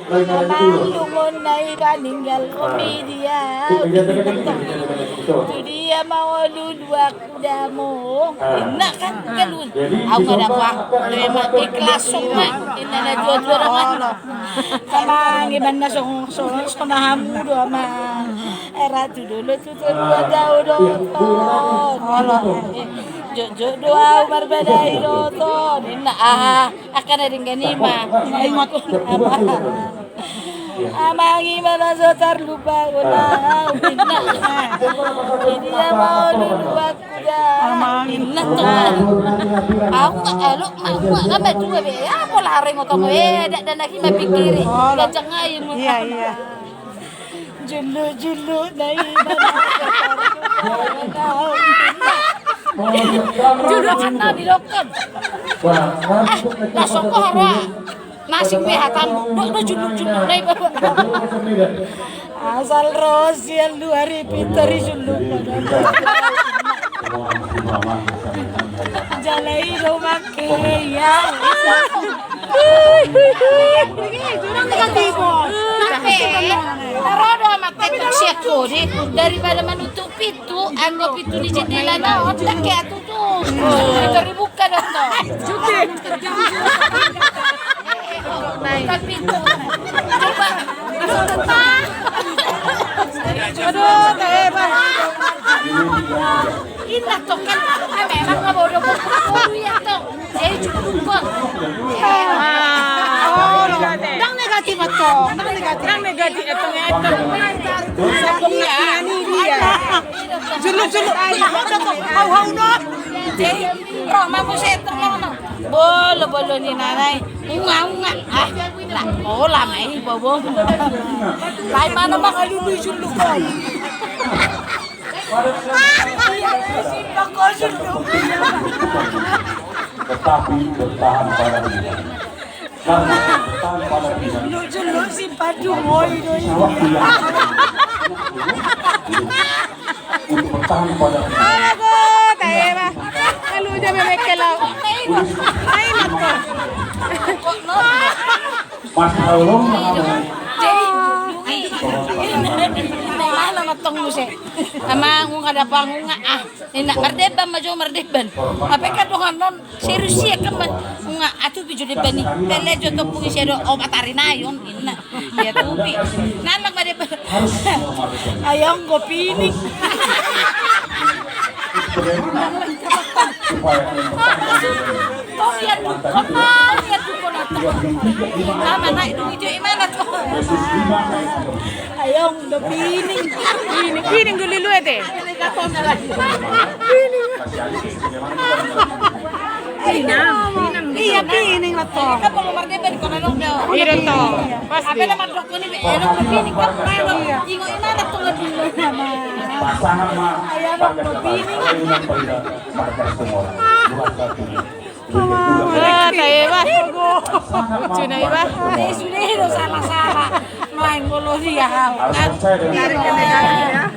Abang lungon na ipaninggal komedya. Itu dia mau luluak kuda mo. Enak kan galun. Aku nggak dapat. Memang ikhlas semua. Ini na jual-jual orang. Sama gimana sama hamu doa ma. Era tu dulu tu dua jauh doon. Doa berbeda hiroton. Enak akan ada ganima. Ingat Amangi mana so terlupa guna minna. Ini dia mau lupa kuda. Minna tuh. Aku elok mau nggak juga be. Ya aku lari ngotong be. Dan lagi mau pikirin. Gak cengayin. Iya. Julu naik julu kata di dokter. Langsung ke hara. Nasi behatan, do juluk naik bapak. Asal rosial 2 piteri juluk. Jalai rumah ya. Jurang negatibo. Tarodo amat tetok siako deh. Daripada menutup pintu, anggap pintu di jendela na otak kayak tutup. Itu dibuka dong toh. Cuti. Bukan pintu. Coba. Aduh, hebat. Indah tuh kan. Memang nggak bodoh ya tuh. Jadi cukup. Nang negatif atau? Nang negatif itu Sabungnya ini dia. Juluk. Hau no. Jadi Roma mo setong no. Bolo ni nanay. Unga. Lah mai bobo. Lai mana makalulu juluk ko. Simpak ko juluk. Tetapi bertahan pada diri. Karena bertahan pada diri. Juluk si padu moy. Untuk bertahan pada diri. Ako, tayo ba? Kalu dyan may kelaw. Ay, nako. Mas Aulong mengalami. Mana matong mo siya? Ama kung kada pa nga mardeban mardeban. Apa ka to kanon serius siya ka nga atu bijo de bani. Tele jo to pungi siya do obatari na yon inna. Ya tubi. Nanak mardeban. Ayong go pining. Toyan ko na to. Mama na itu imana to. Ayong go pining. Pining dulu ete. Iya pining na to. Kapo mardeban ko na long daw. Iro to. Pasti. Apa naman dok ko ni elok go pining ka pero ingo imana to ngadilo nama. Pasangan mah Ayong go pining. pada semua. Bukan satunya. Ah, tayo ba? Cuna iba. Sudah salah-salah. Main bolo dia. Harus percaya dengan